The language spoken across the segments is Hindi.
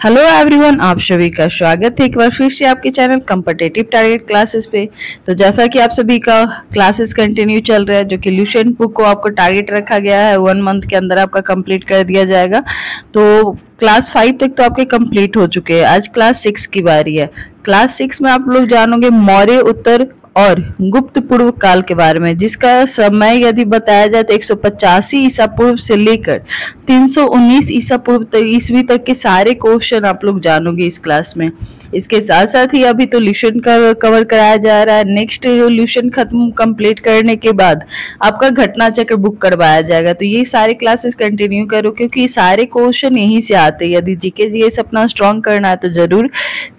हेलो एवरीवन, आप सभी का स्वागत है एक बार फिर से आपके चैनल कॉम्पिटिटिव टारगेट क्लासेस पे। तो जैसा कि आप सभी का क्लासेस कंटिन्यू चल रहा है, जो कि ल्यूसेंट बुक को आपको टारगेट रखा गया है 1 मंथ के अंदर आपका कंप्लीट कर दिया जाएगा। तो क्लास 5 तक तो आपके कंप्लीट हो चुके हैं। आज क्लास 6 की बारी है। क्लास 6 में आप लोग जानोगे मौर्य उत्तर और गुप्त पूर्व काल के बारे में, जिसका समय यदि बताया जाए तो 185 ईसा पूर्व से लेकर 319 ईसा पूर्व ईस्वी तक के सारे क्वेश्चन आप लोग जानोगे इस क्लास में। इसके साथ साथ ही अभी तो ल्यूसेंट का कवर कराया जा रहा है। नेक्स्ट ल्यूसेंट खत्म कंप्लीट करने के बाद आपका घटना चक्र बुक करवाया जाएगा। तो ये सारे क्लासेस कंटिन्यू करो, क्योंकि सारे क्वेश्चन यहीं से आते हैं। यदि जीके जीएस अपना स्ट्रॉन्ग करना है तो जरूर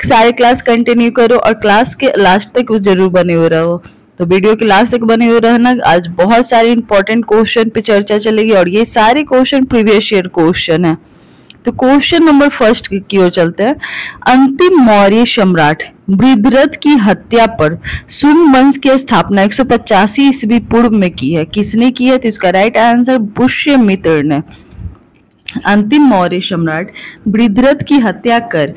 सारे क्लास कंटिन्यू करो और क्लास के लास्ट तक जरूर बने हो रहो। तो वीडियो के लास्ट तक बने हुए रहना। आज बहुत सारे इंपॉर्टेंट क्वेश्चन पे चर्चा चलेगी और ये सारे क्वेश्चन प्रीवियस ईयर क्वेश्चन है। तो क्वेश्चन नंबर फर्स्ट की ओर चलते हैं। अंतिम मौर्य सम्राट बृहद्रथ की हत्या पर सुंग वंश की स्थापना 185 ईस्वी पूर्व में की है। किसने की है? तो इसका राइट आंसर पुष्यमित्र ने। अंतिम मौर्य सम्राट बृहद्रथ की हत्या कर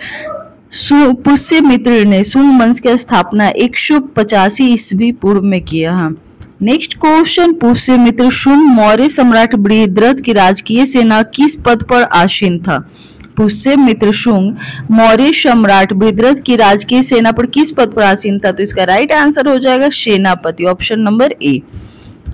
पुष्यमित्र ने सुंग वंश की स्थापना 185 ईस्वी पूर्व में किया है। नेक्स्ट क्वेश्चन, पुष्यमित्र शुंग मौर्य सम्राट बृहद्रथ की राजकीय सेना किस पद पर आसीन था? पुष्यमित्र शुंग मौर्य सम्राट बृहद्रथ की राजकीय सेना पर किस पद पर आसीन था? तो इसका राइट आंसर हो जाएगा सेनापति, option number A.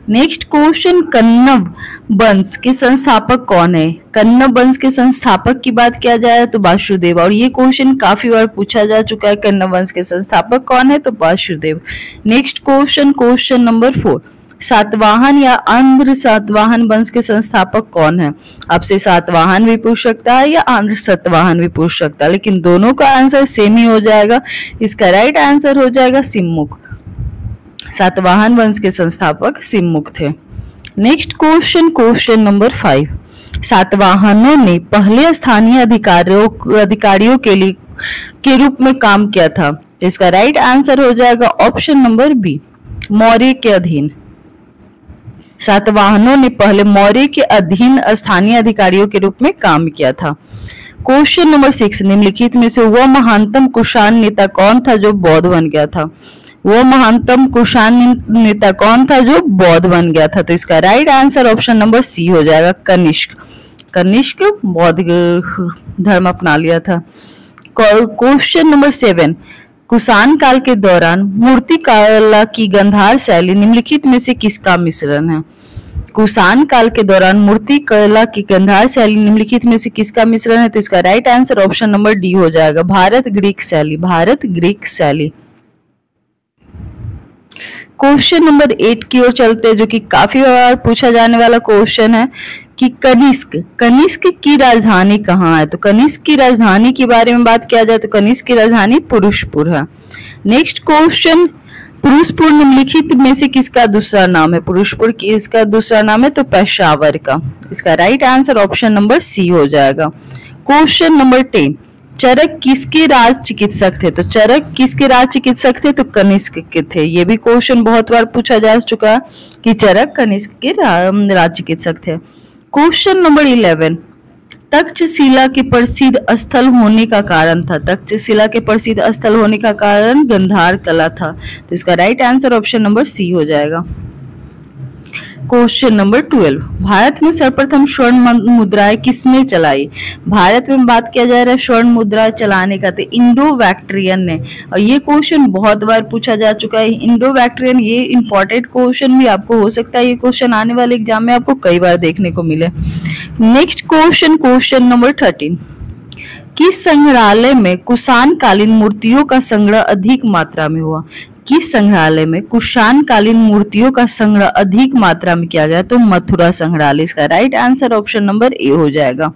Next question, Kanva वंश के संस्थापक कौन है? कन्नव वंश के संस्थापक की बात किया जाए तो वासुदेव, और ये क्वेश्चन काफी बार पूछा जा चुका है। कन्नव वंश के संस्थापक कौन है? तो Vasudev. Next question, question number 4, Satavahana या आंध्र सातवाहन वंश के संस्थापक कौन है? आपसे सातवाहन भी पूछ सकता है या आंध्र सातवाहन भी पूछ सकता है, लेकिन दोनों का आंसर सेम ही हो जाएगा। इसका राइट आंसर हो जाएगा सिमुक। सातवाहन वंश के संस्थापक सिमुक थे। नेक्स्ट क्वेश्चन, क्वेश्चन नंबर 5, सातवाहनों ने पहले स्थानीय अधिकारियों के रूप में काम किया था। इसका राइट आंसर हो जाएगा ऑप्शन नंबर बी, मौर्य के अधीन। सातवाहनों ने पहले मौर्य के अधीन स्थानीय अधिकारियों के रूप में काम किया था। क्वेश्चन नंबर 6, निम्नलिखित में से वह महानतम कुषाण नेता कौन था जो बौद्ध बन गया था? वो महानतम कुषाण नेता कौन था जो बौद्ध बन गया था? तो इसका right answer option number C हो जाएगा, कनिष्क। कनिष्क बौद्ध धर्म अपना लिया था। क्वेश्चन नंबर 7, कुषाण काल के दौरान मूर्तिकला की गंधार शैली निम्नलिखित में से किसका मिश्रण है? कुषाण काल के दौरान मूर्तिकला की गंधार शैली निम्नलिखित में से किसका मिश्रण है? तो इसका right answer option number D हो जाएगा, भारत ग्रीक शैली। भारत ग्रीक शैली। क्वेश्चन नंबर 8 की ओर चलते हैं, जो कि काफी बार पूछा जाने वाला क्वेश्चन है कि कनिष्क की राजधानी कहाँ है? तो कनिष्क की राजधानी के बारे में बात किया जाए तो कनिष्क की राजधानी पुरुषपुर है। नेक्स्ट क्वेश्चन, पुरुषपुर निम्नलिखित में से किसका दूसरा नाम है? पुरुषपुर की इसका दूसरा नाम है तो पेशावर का। इसका right answer option number C हो जाएगा। क्वेश्चन नंबर 10, चरक किसके राज चिकित्सक थे? तो चरक किसके राज चिकित्सक थे? तो कनिष्क के थे। ये भी क्वेश्चन बहुत बार पूछा जा चुका है कि चरक कनिष्क के राज चिकित्सक थे। क्वेश्चन नंबर 11, तक्षशिला के प्रसिद्ध स्थल होने का कारण था। तक्षशिला के प्रसिद्ध स्थल होने का कारण गंधार कला था। तो इसका right answer option number C हो जाएगा। क्वेश्चन नंबर 12, भारत में सर्वप्रथम स्वर्ण मुद्राएं किसने चलाई? भारत में बात किया जा रहा है स्वर्ण मुद्रा चलाने का, तो इंडो बैक्ट्रियन ने। और ये क्वेश्चन बहुत बार पूछा जा चुका है। इंडो बैक्ट्रियन, ये इंपॉर्टेंट क्वेश्चन भी आपको हो सकता है ये क्वेश्चन आने वाले एग्जाम में आपको कई बार देखने को मिले। नेक्स्ट क्वेश्चन, क्वेश्चन नंबर 13, किस संग्रहालय में कुषाण कालीन मूर्तियों का संग्रह अधिक मात्रा में हुआ? किस संग्रहालय में कुषाण कालीन मूर्तियों का संग्रह अधिक मात्रा में किया गया? तो मथुरा संग्रहालय। इसका राइट आंसर ऑप्शन नंबर ए हो जाएगा।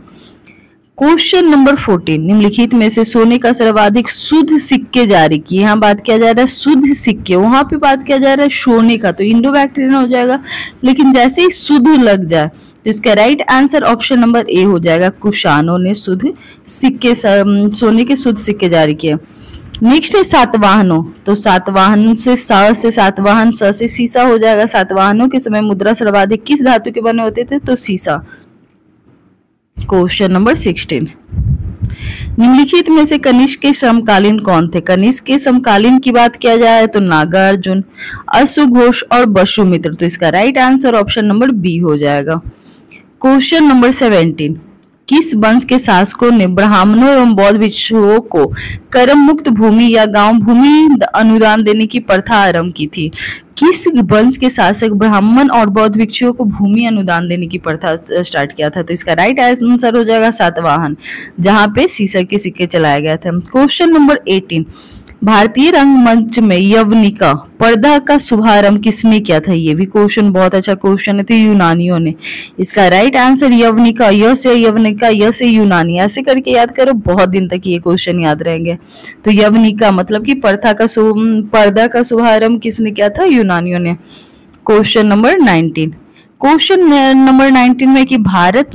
क्वेश्चन नंबर 14, निम्नलिखित में से सोने का सर्वाधिक शुद्ध सिक्के जारी किए। यहाँ बात किया जा रहा है शुद्ध सिक्के, वहां पे बात किया जा रहा है सोने का, तो इंडो बैक्ट्रियन हो जाएगा। लेकिन जैसे ही शुद्ध लग जाए तो इसका राइट आंसर ऑप्शन नंबर ए हो जाएगा, कुषाणों ने शुद्ध सिक्के, सोने के शुद्ध सिक्के जारी किए। नेक्स्ट है सातवाहनों, तो सातवाहन से सातवाहन से सीसा हो जाएगा। सातवाहनों के समय मुद्रा सर्वाधिक किस धातु के बने होते थे? तो सीसा। क्वेश्चन नंबर 16, निम्नलिखित में से कनिष्क के समकालीन कौन थे? कनिष्क के समकालीन की बात किया जाए तो नागार्जुन, अश्वघोष और वसुमित्र। तो इसका right answer option number B हो जाएगा। क्वेश्चन नंबर 17, किस वंश के शासकों ने ब्राह्मणों एवं बौद्ध भिक्षुओं को कर्म मुक्त भूमि या गांव भूमि अनुदान देने की प्रथा आरंभ की थी? किस वंश के शासक ब्राह्मण और बौद्ध भिक्षुओं को भूमि अनुदान देने की प्रथा स्टार्ट किया था? तो इसका राइट आंसर हो जाएगा सातवाहन, जहां पे सीसक के सिक्के चलाए गए थे। क्वेश्चन नंबर 18, भारतीय रंगमंच में यवनिका पर्दा का शुभारंभ किसने किया था? ये भी क्वेश्चन बहुत अच्छा क्वेश्चन है, तो यूनानियों ने। इसका राइट आंसर यवनिका, य से यवनिका, य से यूनानी, ऐसे करके याद करो, बहुत दिन तक ये क्वेश्चन याद रहेंगे। तो यवनिका मतलब कि पर्दा का शुभारंभ किसने किया था? यूनानियों ने। क्वेश्चन नंबर 19, क्वेश्चन नंबर 19 में कि भारत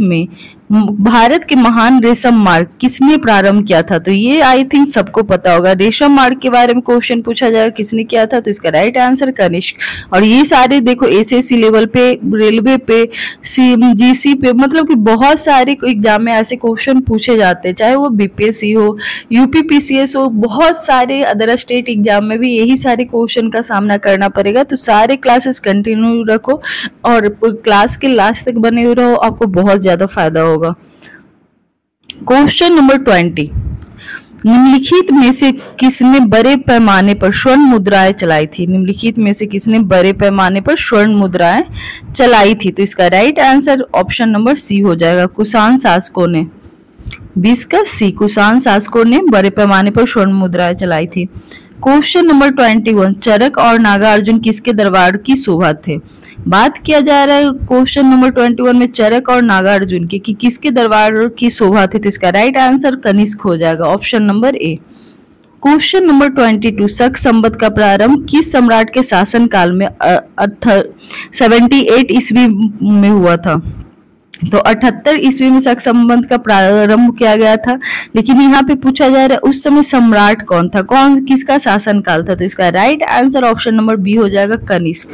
के महान रेशम मार्ग किसने प्रारंभ किया था? तो ये आई थिंक सबको पता होगा, रेशम मार्ग के बारे में क्वेश्चन पूछा जाएगा किसने किया था? तो इसका राइट आंसर कनिष्क। और ये सारे देखो एसएससी लेवल पे, रेलवे पे, जीसी पे, मतलब कि बहुत सारे एग्जाम में ऐसे क्वेश्चन पूछे जाते हैं, चाहे वो बीपीएससी हो, यूपीपीसीएस हो, बहुत सारे अदर स्टेट एग्जाम में भी यही सारे क्वेश्चन का सामना करना पड़ेगा। तो सारे क्लासेस कंटिन्यू रखो और क्लास के लास्ट तक बने हुए रहो, आपको बहुत ज्यादा फायदा होगा। क्वेश्चन नंबर 20, निम्नलिखित में से किसने बड़े पैमाने पर स्वर्ण मुद्राएं चलाई थी? निम्नलिखित में से किसने बड़े पैमाने पर स्वर्ण मुद्राएं चलाई थी? तो इसका right answer option number C हो जाएगा, कुषाण शासकों ने। 20 का सी, कुषाण शासकों ने बड़े पैमाने पर स्वर्ण मुद्राएं चलाई थी। क्वेश्चन नंबर 21, चरक और नागार्जुन किसके दरबार की शोभा थे? बात किया जा रहा है क्वेश्चन नंबर 21 में चरक और नागार्जुन की कि किसके दरबार की शोभा थे? तो इसका राइट आंसर कनिष्क हो जाएगा, ऑप्शन नंबर ए। क्वेश्चन नंबर 22, शक संवत का प्रारंभ किस सम्राट के शासन काल में 78 ईस्वी में हुआ था? तो 78 ईस्वी में शक संवत का प्रारंभ किया गया था, लेकिन यहाँ पे पूछा जा रहा है उस समय सम्राट कौन था, किसका शासन काल था? तो इसका right answer option number B हो जाएगा, कनिष्क।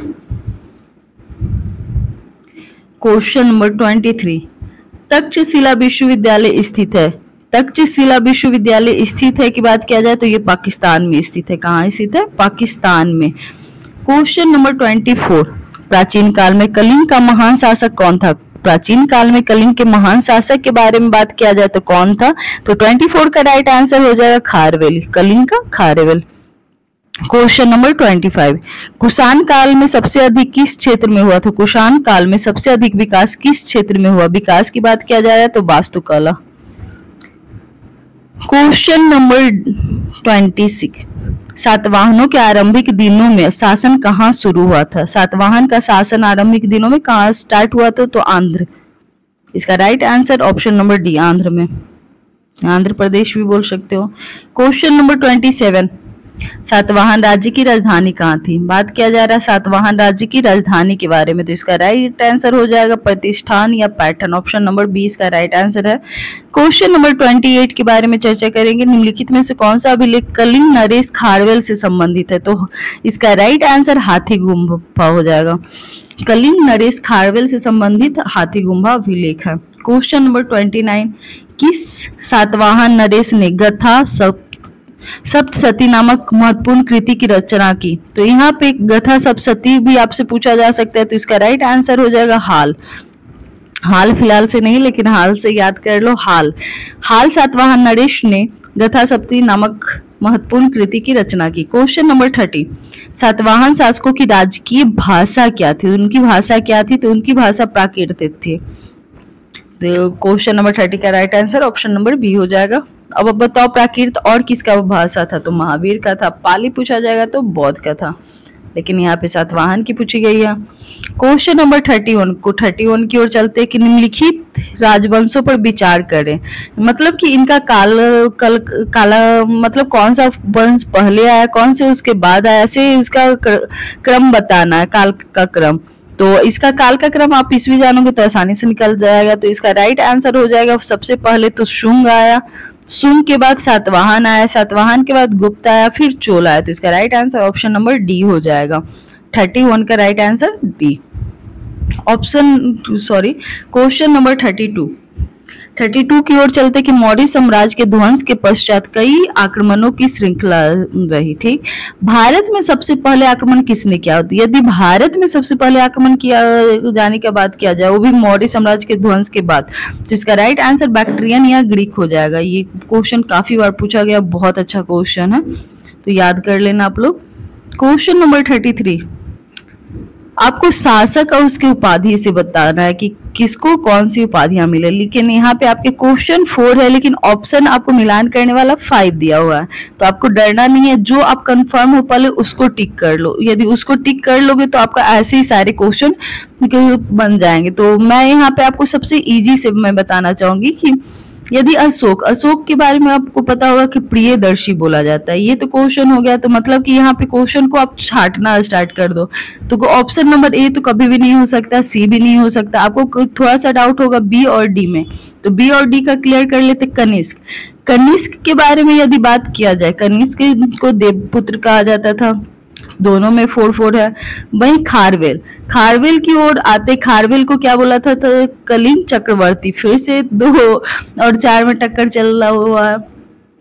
क्वेश्चन नंबर 23, तक्षशिला विश्वविद्यालय स्थित है? तक्षशिला विश्वविद्यालय स्थित है की बात किया जाए तो ये पाकिस्तान में स्थित है। कहाँ स्थित है? पाकिस्तान में। क्वेश्चन नंबर 24, प्राचीन काल में कलिंग का महान शासक कौन था? प्राचीन काल में कलिंग के महान शासक के बारे में बात किया जाए तो कौन था? तो 24 का राइट आंसर हो जाएगा खारवेल, कलिंग का खारवेल। क्वेश्चन नंबर 25, कुषाण काल में सबसे अधिक किस क्षेत्र में हुआ था? कुषाण काल में सबसे अधिक विकास किस क्षेत्र में हुआ? विकास की बात किया जाए तो वास्तुकला। क्वेश्चन नंबर 26, सातवाहनों के आरंभिक दिनों में शासन कहाँ शुरू हुआ था? सातवाहन का शासन आरंभिक दिनों में कहाँ स्टार्ट हुआ था? तो आंध्र। इसका right answer option number D, Andhra में। आंध्र प्रदेश भी बोल सकते हो। क्वेश्चन नंबर 27, सातवाहन राज्य की राजधानी कहाँ थी? बात किया जा रहा है सातवाहन राज्य की राजधानी के बारे में, तो इसका राइट आंसर हो जाएगा प्रतिष्ठान या पैटर्न, ऑप्शन नंबर 20 का राइट आंसर है। क्वेश्चन नंबर 28 के बारे में चर्चा करेंगे, निम्नलिखित में से कौन सा अभिलेख कलिंग नरेश खारवेल से संबंधित है? तो इसका राइट आंसर हाथी गुम्फा हो जाएगा। कलिंग नरेश खारवेल से संबंधित हाथी गुम्फा अभिलेख है। क्वेश्चन नंबर 29, किस सातवाहन नरेश ने गथा सप्तशती नामक महत्वपूर्ण कृति की रचना की? तो यहाँ पे गथा सप्तशती भी आपसे पूछा जा सकता है, तो इसका राइट आंसर हो जाएगा हाल। हाल फिलहाल से नहीं, लेकिन हाल से याद कर लो, हाल सातवाहन नरेश ने गथा सप्तशती नामक महत्वपूर्ण कृति की रचना की। क्वेश्चन नंबर 30, सातवाहन शासकों की राजकीय भाषा क्या थी? उनकी भाषा क्या थी? तो उनकी भाषा प्राकृत थी। तो क्वेश्चन नंबर 30 का right answer option number B हो जाएगा। अब बताओ प्राकृत और किसका भाषा था? तो महावीर का था। पाली पूछा जाएगा तो बौद्ध का था, लेकिन यहाँ पे सातवाहन की पूछी गई है। क्वेश्चन नंबर 31 की ओर चलते कि निम्नलिखित राजवंशों पर विचार करें, मतलब कि इनका काला मतलब कौन सा वंश पहले आया, कौन से उसके बाद आया, ऐसे इसका क्रम बताना है, काल का क्रम। तो इसका काल का क्रम आप ईस्वी जानोगे तो आसानी से निकल जाएगा। तो इसका राइट आंसर हो जाएगा, सबसे पहले तो शुंग आया, शुंग के बाद सातवाहन आया, सातवाहन के बाद गुप्त आया, फिर चोल आया। तो इसका right answer option number D हो जाएगा। 31 का right answer D. Question number 32, 32 की ओर चलते कि मौर्य साम्राज्य के ध्वंस के पश्चात कई आक्रमणों की श्रृंखला रही। ठीक, भारत में सबसे पहले आक्रमण किसने किया? यदि भारत में सबसे पहले आक्रमण किया जाने के बाद किया जाए, वो भी मौर्य साम्राज्य के ध्वंस के बाद, तो इसका राइट आंसर बैक्ट्रियन या ग्रीक हो जाएगा। ये क्वेश्चन काफी बार पूछा गया, बहुत अच्छा क्वेश्चन है, तो याद कर लेना आप लोग। क्वेश्चन नंबर 33, आपको शासक और उसकी उपाधि से बताना है कि किसको कौन सी उपाधियां मिले। लेकिन यहाँ पे आपके क्वेश्चन 4 है, लेकिन ऑप्शन आपको मिलान करने वाला 5 दिया हुआ है, तो आपको डरना नहीं है। जो आप कंफर्म हो पहले उसको टिक कर लो। यदि उसको टिक कर लोगे तो आपका ऐसे ही सारे क्वेश्चन बन जाएंगे। तो मैं यहाँ पे आपको सबसे इजी से मैं बताना चाहूंगी कि यदि अशोक के बारे में आपको पता होगा कि प्रियदर्शी बोला जाता है। ये तो क्वेश्चन हो गया, तो मतलब कि यहाँ पे क्वेश्चन को आप छांटना स्टार्ट कर दो। तो ऑप्शन नंबर ए तो कभी भी नहीं हो सकता, सी भी नहीं हो सकता। आपको थोड़ा सा डाउट होगा बी और डी में, तो बी और डी का क्लियर कर लेते। कनिष्क के बारे में यदि बात किया जाए, कनिष्क को देवपुत्र कहा जाता था, दोनों में 4 है। वहीं खारवेल की ओर आते, खारवेल को क्या बोला था? तो कलिंग चक्रवर्ती। फिर से 2 और 4 में टक्कर चल रहा हुआ है।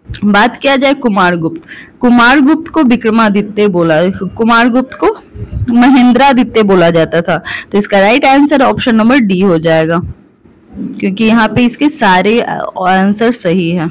बात किया जाए कुमारगुप्त को विक्रमादित्य बोला, कुमारगुप्त को महेंद्रादित्य बोला जाता था। तो इसका right answer option number D हो जाएगा, क्योंकि यहाँ पे इसके सारे आंसर सही है।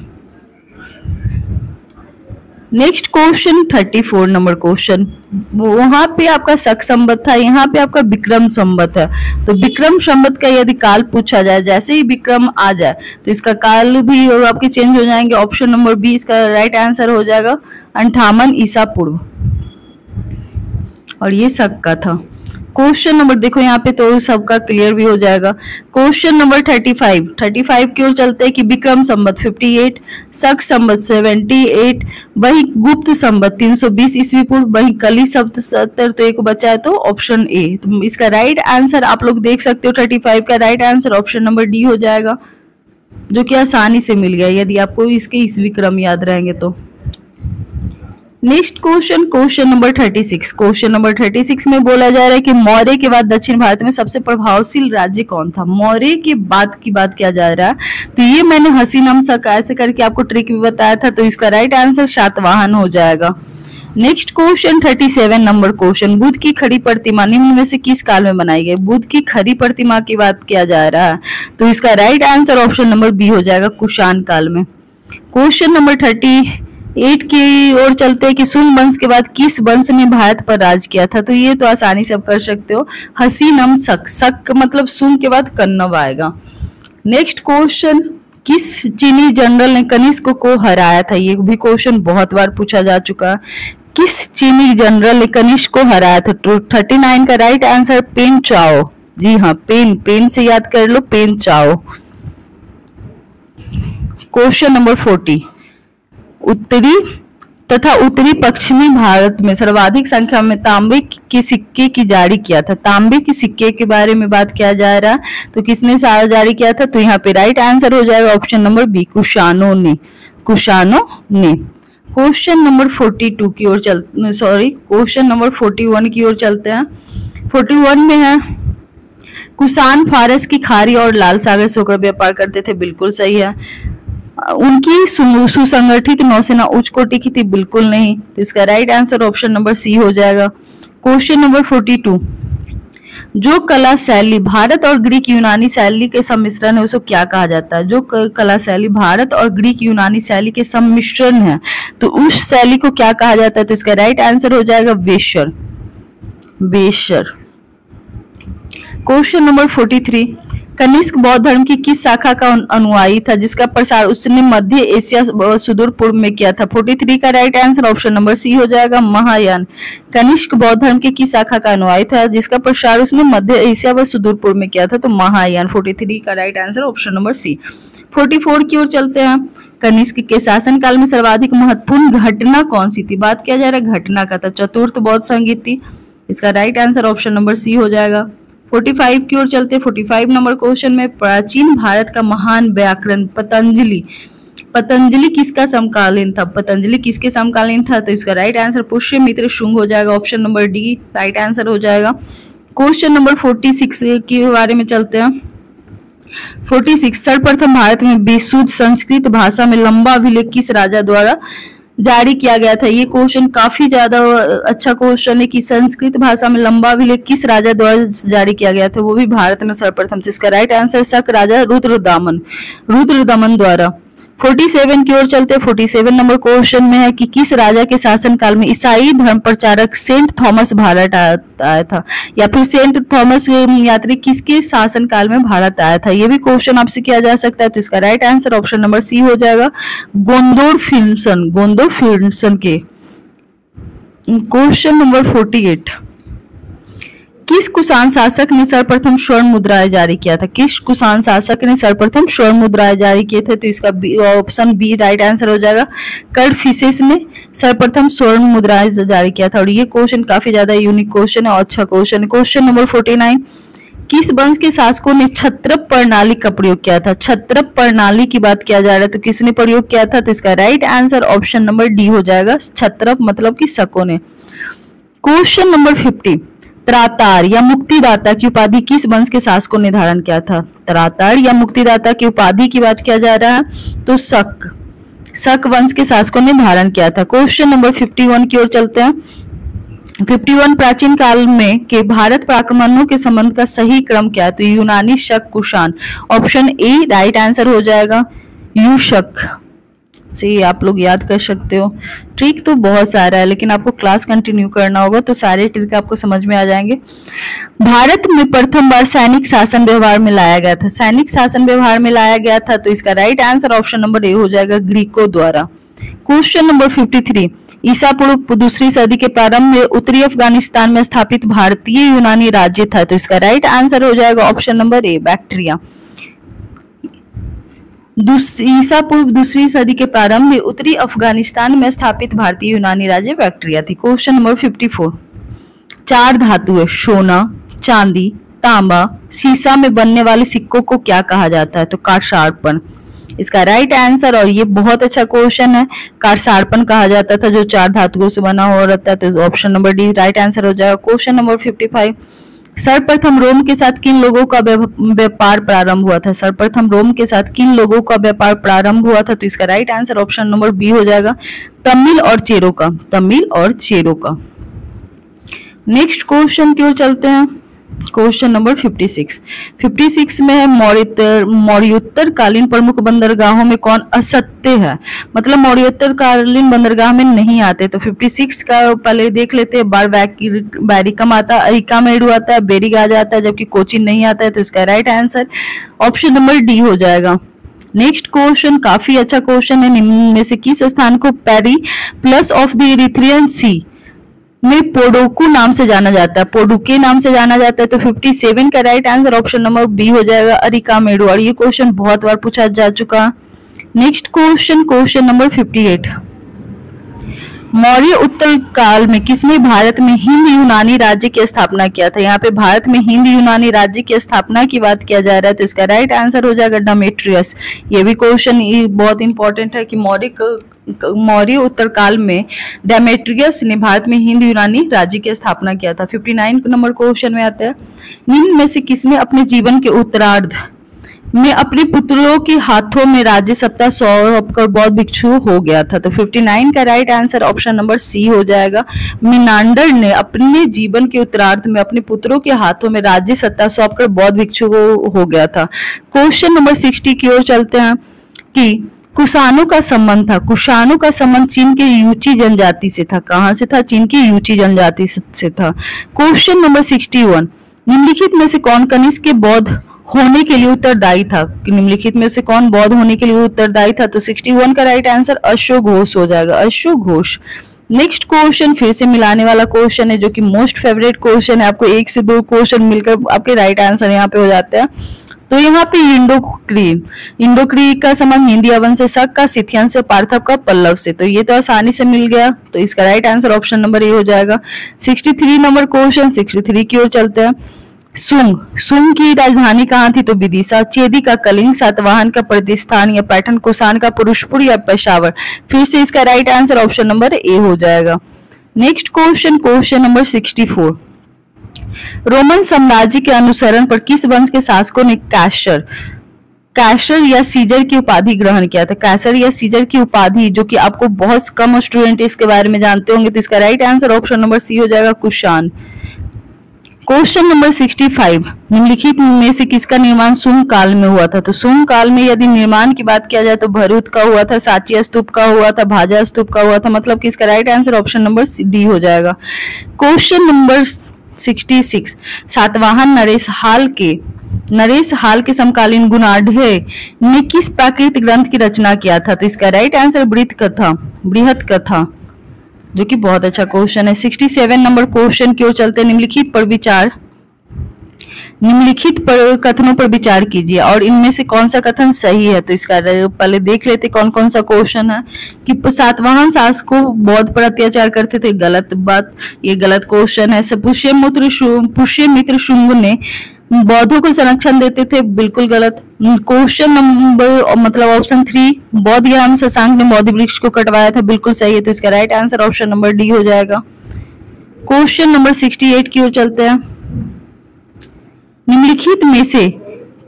नेक्स्ट क्वेश्चन 34 नंबर क्वेश्चन, वहां पे आपका शक संवत था, यहाँ पे आपका विक्रम संवत है। तो विक्रम संवत का यदि काल पूछा जाए, जैसे ही विक्रम आ जाए तो इसका काल भी आपके चेंज हो जाएंगे। ऑप्शन नंबर बी इसका राइट आंसर हो जाएगा 58 ईसा पूर्व, और ये शक का था। क्वेश्चन नंबर देखो यहाँ पे तो सबका क्लियर भी हो जाएगा। क्वेश्चन नंबर 35 की ओर चलते हैं कि विक्रम संवत 58, शक संवत 78, वही गुप्त संवत 320 ईस्वी पूर्व, वही कली संवत 70, तो एक बचा है तो ऑप्शन ए। तो इसका राइट आंसर आप लोग देख सकते हो 35 का right answer option number D हो जाएगा, जो कि आसानी से मिल गया यदि आपको इसके ईस्वी क्रम याद रहेंगे तो। नेक्स्ट क्वेश्चन नंबर 36 में बोला जा रहा है कि मौर्य के बाद दक्षिण भारत में सबसे प्रभावशील राज्य कौन था। मौर्य के बाद की बात किया जा रहा है, तो ये मैंने हसीनम शक ऐसे करके आपको ट्रिक भी बताया था, तो इसका राइट आंसर शातवाहन हो जाएगा। Next question 37 number question, Buddha की खड़ी प्रतिमा निम्न में से किस काल में बनाई गई। बुद्ध की खड़ी प्रतिमा की बात किया जा रहा है, तो इसका right answer option number B हो जाएगा, कुषाण काल में। क्वेश्चन नंबर 38 की ओर चलते हैं कि सुंग वंश के बाद किस वंश ने भारत पर राज किया था। तो ये तो आसानी से आप कर सकते हो, हसीनम शक मतलब सुंग के बाद कन्नव आएगा। नेक्स्ट क्वेश्चन, किस चीनी जनरल ने कनिष्क को हराया था। ये भी क्वेश्चन बहुत बार पूछा जा चुका है, किस चीनी जनरल ने कनिष्क को हराया था। तो 39 का राइट आंसर पेन चाओ, जी हाँ पेन से याद कर लो, पेन चाओ। क्वेश्चन नंबर 40, उत्तरी तथा उत्तरी पश्चिमी भारत में सर्वाधिक संख्या में तांबे के सिक्के की जारी किया था। तांबे के सिक्के के बारे में बात किया जा रहा है, तो किसने सारा जारी किया था। तो यहाँ पे राइट आंसर हो जाएगा ऑप्शन नंबर बी, कुषाणों ने। क्वेश्चन नंबर 42 की ओर क्वेश्चन नंबर 41 की ओर चलते हैं। 41 में है, कुषाण फारस की खाड़ी और लाल सागर से होकर व्यापार करते थे, बिल्कुल सही है। उनकी सुसंगठित नौसेना उच्च कोटि की थी, बिल्कुल नहीं। तो इसका right answer option number C हो जाएगा। क्वेश्चन नंबर 42, जो कला शैली भारत और ग्रीक यूनानी शैली के सम्मिश्रण है उसको क्या कहा जाता है। जो कला शैली भारत और ग्रीक यूनानी शैली के सम्मिश्रण है, तो उस शैली को क्या कहा जाता है। तो इसका राइट आंसर हो जाएगा वेश्यर। क्वेश्चन नंबर 43, कनिष्क बौद्ध धर्म की किस शाखा का अनुयायी था जिसका प्रसार उसने मध्य एशिया सुदूर पूर्व में किया था। 43 का right answer option number C हो जाएगा, महायान। कनिष्क बौद्ध धर्म की किस शाखा का अनुयायी था जिसका प्रसार उसने मध्य एशिया व सुदूर पूर्व में किया था। तो महायान। 43 का right answer option number C. 44 की ओर चलते हैं। कनिष्क के शासन काल में सर्वाधिक महत्वपूर्ण घटना कौन सी थी। बात किया जा रहा है घटना का था, चतुर्थ बौद्ध संगीत थी। इसका right answer option number C हो जाएगा। 45 की ओर चलते। 45 नंबर क्वेश्चन में, प्राचीन भारत का महान व्याकरण पतंजलि किसका समकालीन था। पतंजलि किसके समकालीन था। तो इसका राइट आंसर पुष्यमित्र शुंग हो जाएगा, option number D right answer हो जाएगा। क्वेश्चन नंबर 46 के बारे में चलते हैं। 46 सर्वप्रथम भारत में विशुद्ध संस्कृत भाषा में लंबा अभिलेख किस राजा द्वारा जारी किया गया था। ये क्वेश्चन काफी ज्यादा अच्छा क्वेश्चन है कि संस्कृत भाषा में लंबा अभिलेख किस राजा द्वारा जारी किया गया था, वो भी भारत में सर्वप्रथम। जिसका राइट आंसर शक राजा रुद्रदमन द्वारा। 47 की ओर चलते। 47 नंबर क्वेश्चन में है कि किस राजा के शासनकाल में ईसाई धर्म प्रचारक सेंट थॉमस भारत आया था, या फिर सेंट थॉमस यात्री किसके शासनकाल में भारत आया था। ये भी क्वेश्चन आपसे किया जा सकता है। तो इसका right answer option number C हो जाएगा, गोंदोरफिंसन के। क्वेश्चन नंबर 48, किस कुषाण शासक ने सर्वप्रथम स्वर्ण मुद्राएं जारी किया था। किस कुषाण शासक ने सर्वप्रथम स्वर्ण मुद्राएं जारी किए थे। तो इसका ऑप्शन बी राइट आंसर हो जाएगा, कड़फिसेस ने सर्वप्रथम स्वर्ण मुद्राएं जारी किया था। और ये क्वेश्चन काफी ज्यादा यूनिक क्वेश्चन है और अच्छा क्वेश्चन है। क्वेश्चन नंबर 49, किस वंश के शासकों ने क्षत्रप प्रणाली का प्रयोग किया था। क्षत्रप प्रणाली की बात किया जा रहा है तो किसने प्रयोग किया था। तो इसका right answer option number D हो जाएगा, क्षत्रप मतलब कि शकों ने। क्वेश्चन नंबर 50, त्रातार या मुक्तिदाता की उपाधि किस वंश के शासकों ने धारण किया था। त्रातार या मुक्तिदाता की उपाधि की बात किया जा रहा है तो शक वंश के शासकों ने धारण किया था। क्वेश्चन नंबर 51 की ओर चलते हैं। 51, प्राचीन काल में के भारत पर आक्रमणों के संबंध का सही क्रम क्या है। तो यूनानी, शक, Kushan. Option A right answer हो जाएगा, यूशक से आप लोग याद कर सकते हो। ट्रिक तो बहुत सारा है लेकिन आपको क्लास कंटिन्यू करना होगा तो सारे ट्रिक आपको समझ में आ जाएंगे। भारत में प्रथम बार सैनिक शासन व्यवहार में लाया गया था। सैनिक शासन व्यवहार में लाया गया था तो इसका राइट आंसर ऑप्शन नंबर ए हो जाएगा, ग्रीकों द्वारा। क्वेश्चन नंबर 53, ईसा पूर्व दूसरी सदी के प्रारंभ में उत्तरी अफगानिस्तान में स्थापित भारतीय यूनानी राज्य था। तो इसका राइट आंसर हो जाएगा ऑप्शन नंबर ए, बैक्ट्रिया। ईसा पूर्व दूसरी सदी के प्रारंभ में उत्तरी अफगानिस्तान में स्थापित भारतीय यूनानी राज्य बैक्ट्रिया थी। क्वेश्चन नंबर 54, 4 धातुएं सोना, चांदी, तांबा, सीसा में बनने वाले सिक्कों को क्या कहा जाता है। तो कारसारपन इसका राइट आंसर। और ये बहुत अच्छा क्वेश्चन है, कारसारपन कहा जाता था जो 4 धातुओं से बना हो रहता है। तो option number D right answer हो जाएगा। क्वेश्चन नंबर 55, सर्वप्रथम रोम के साथ किन लोगों का व्यापार प्रारंभ हुआ था। सर्वप्रथम रोम के साथ किन लोगों का व्यापार प्रारंभ हुआ था। तो इसका right answer option number B हो जाएगा, तमिल और चेरो का। नेक्स्ट क्वेश्चन की ओर चलते हैं। क्वेश्चन नंबर 56 में है मौर्योत्तर कालीन प्रमुख बंदरगाहों में कौन असत्य है, मतलब मौर्योत्तर कालीन बंदरगाह में नहीं आते। तो 56 का पहले देख लेते हैं। बैरिकम आता है, अरिकामेडु आता है, बेरीगाज आता है, जबकि कोचीन नहीं आता है। तो इसका right answer option number D हो जाएगा। नेक्स्ट क्वेश्चन काफी अच्छा क्वेश्चन है। निम्न में से किस स्थान को Periplus of the Erythraean Sea में पोडोकू नाम से जाना जाता है, पोडुके नाम से जाना जाता है। तो 57 का right answer option number B हो जाएगा, अरिकामेडु। और ये क्वेश्चन बहुत बार पूछा जा चुका। नेक्स्ट क्वेश्चन नंबर 58, मौर्य उत्तर काल में किसने भारत में हिंद यूनानी राज्य की स्थापना किया था। यहाँ पे भारत में हिंद यूनानी राज्य की स्थापना की बात किया जा रहा है। तो इसका राइट आंसर हो जाएगा, डेमेट्रियस। ये भी क्वेश्चन बहुत इंपॉर्टेंट है कि मौर्य उत्तर काल में डेमेट्रियस ने भारत में हिंद यूनानी राज्य की स्थापना किया था। 59 नंबर क्वेश्चन में आता है, निम्न में से किसने अपने जीवन के उत्तरार्ध में अपने पुत्रों के हाथों में राज्य सत्ता सौंपकर बौद्ध भिक्षु हो गया था। तो 59 का right answer option number C हो जाएगा, मिनांडर ने अपने जीवन के उत्तरार्ध में अपने पुत्रों के हाथों में राज्य सत्ता सौंपकर बौद्ध भिक्षु हो गया था। क्वेश्चन नंबर 60 की ओर चलते हैं कि कुषाणों का संबंध था। कुषाणों का संबंध चीन के यूची जनजाति से था। कहां से था? चीन की यूची जनजाति से था। क्वेश्चन नंबर 61, निम्नलिखित में से कौन कनिष्क के बौद्ध होने के लिए उत्तरदायी था। निम्नलिखित में से कौन बौद्ध होने के लिए उत्तरदायी था। तो 61 का राइट आंसर अशोक घोष हो जाएगा, अशोक घोष। नेक्स्ट क्वेश्चन फिर से मिलाने वाला क्वेश्चन है जो कि मोस्ट फेवरेट क्वेश्चन है। आपको 1 से 2 क्वेश्चन मिलकर आपके राइट आंसर यहाँ पे हो जाते हैं। तो यहाँ पे इंडोक्री का संबंध हिंदी वंश से, शक का सिथियन से, पार्थव का पल्लव से। तो ये तो आसानी से मिल गया। तो इसका राइट आंसर ऑप्शन नंबर ए हो जाएगा। 63 नंबर क्वेश्चन 63 की ओर चलते हैं। सुंग की राजधानी कहाँ थी? तो विदिशा। चेदी का कलिंग, सातवाहन का प्रतिष्ठान या पैठन, कुषाण का पुरुषपुर या पेशावर। फिर से इसका राइट आंसर ऑप्शन नंबर ए हो जाएगा। नेक्स्ट क्वेश्चन नंबर 64, रोमन साम्राज्य के अनुसरण पर किस वंश के शासकों ने कैसर कैसर या सीजर की उपाधि ग्रहण किया था? कैसर या सीजर की उपाधि, जो कि आपको बहुत कम स्टूडेंट इसके बारे में जानते होंगे, तो इसका right answer option number C हो जाएगा, कुषाण। क्वेश्चन नंबर 65, निम्नलिखित में से किसका निर्माण सुंग काल में हुआ था? तो सुंग काल में यदि निर्माण की बात किया जाए तो भरूच का हुआ था, सांची स्तूप का हुआ था, भाजा स्तूप का हुआ था, मतलब कि इसका right answer option number D हो जाएगा। क्वेश्चन नंबर 66, सातवाहन नरेश हाल के समकालीन गुणाढ़ ने किस प्राकृतिक ग्रंथ की रचना किया था? तो इसका राइट आंसर बृहत कथा, जो कि बहुत अच्छा क्वेश्चन है। 67 नंबर क्वेश्चन की ओर चलते हैं। निम्नलिखित पर कथनों पर विचार कीजिए और इनमें से कौन सा कथन सही है? तो इसका पहले देख लेते कौन कौन सा क्वेश्चन है। कि सातवाहन शासकों बौद्ध पर अत्याचार करते थे, गलत बात, ये गलत क्वेश्चन है। पुष्यमित्र शुंग ने बौद्धों को संरक्षण देते थे, बिल्कुल गलत। क्वेश्चन नंबर मतलब ऑप्शन 3, बौद्ध ग्राम शशांक ने बौद्ध वृक्ष को कटवाया था, बिल्कुल सही है, तो इसका right answer option number D हो जाएगा। क्वेश्चन नंबर 68 की ओर चलते हैं। निम्नलिखित में से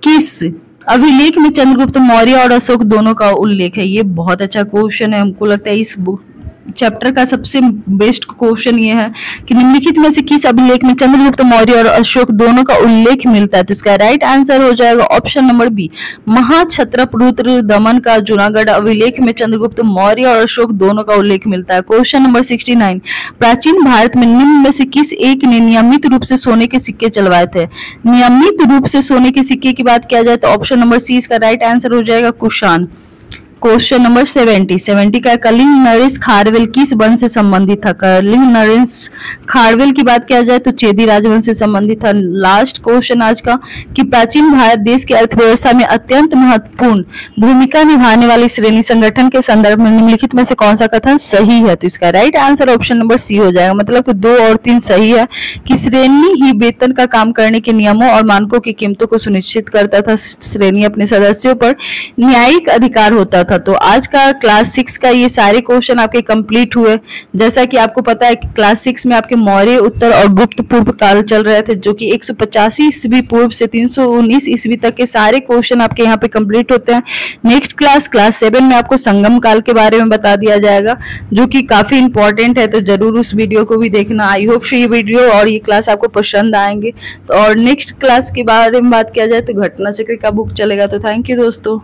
किस अभिलेख में चंद्रगुप्त मौर्य और अशोक दोनों का उल्लेख है? ये बहुत अच्छा क्वेश्चन है, हमको लगता है इस चैप्टर का सबसे बेस्ट क्वेश्चन ये है कि निम्नलिखित में से किस अभिलेख में चंद्रगुप्त मौर्य और अशोक दोनों का उल्लेख मिलता है? तो इसका राइट आंसर हो जाएगा ऑप्शन नंबर बी, महाक्षत्रप रुद्रदमन का जूनागढ़ अभिलेख में चंद्रगुप्त मौर्य और अशोक दोनों का उल्लेख मिलता है। क्वेश्चन नंबर 69, प्राचीन भारत में निम्न में से किस एक ने नियमित रूप से सोने के सिक्के चलवाए थे? नियमित रूप से सोने के सिक्के की बात किया जाए तो ऑप्शन नंबर सी इसका राइट आंसर हो जाएगा, कुषाण। क्वेश्चन नंबर 70 का कलिंग नरेश खारवेल किस वंश से संबंधित था? कलिंग नरेश खारवेल की बात किया जाए तो चेदी राजवंश से संबंधित था। लास्ट क्वेश्चन आज का कि प्राचीन भारत देश की अर्थव्यवस्था में अत्यंत महत्वपूर्ण भूमिका निभाने वाली श्रेणी संगठन के संदर्भ में निम्नलिखित में से कौन सा कथन सही है? तो इसका right answer option number C हो जाएगा, मतलब कि 2 और 3 सही है कि श्रेणी ही वेतन का काम करने के नियमों और मानकों की कीमतों को सुनिश्चित करता था। श्रेणी अपने सदस्यों पर न्यायिक अधिकार होता था। तो आज का क्लास 6 का ये सारे क्वेश्चन आपके कंप्लीट हुए। जैसा कि आपको पता है कि क्लास 6 में आपके मौर्य उत्तर और गुप्त पूर्व काल चल रहे थे, जो कि 185 ईस्वी पूर्व से 319 ईस्वी तक के सारे क्वेश्चन आपके यहाँ पे कंप्लीट होते हैं। नेक्स्ट क्लास 7 में आपको संगम काल के बारे में बता दिया जाएगा, जो कि काफी इंपॉर्टेंट है, तो जरूर उस वीडियो को भी देखना। आई होप ये वीडियो और ये क्लास आपको पसंद आएंगे। तो और नेक्स्ट क्लास के बारे में बात किया जाए तो घटना चक्र का बुक चलेगा। तो थैंक यू दोस्तों।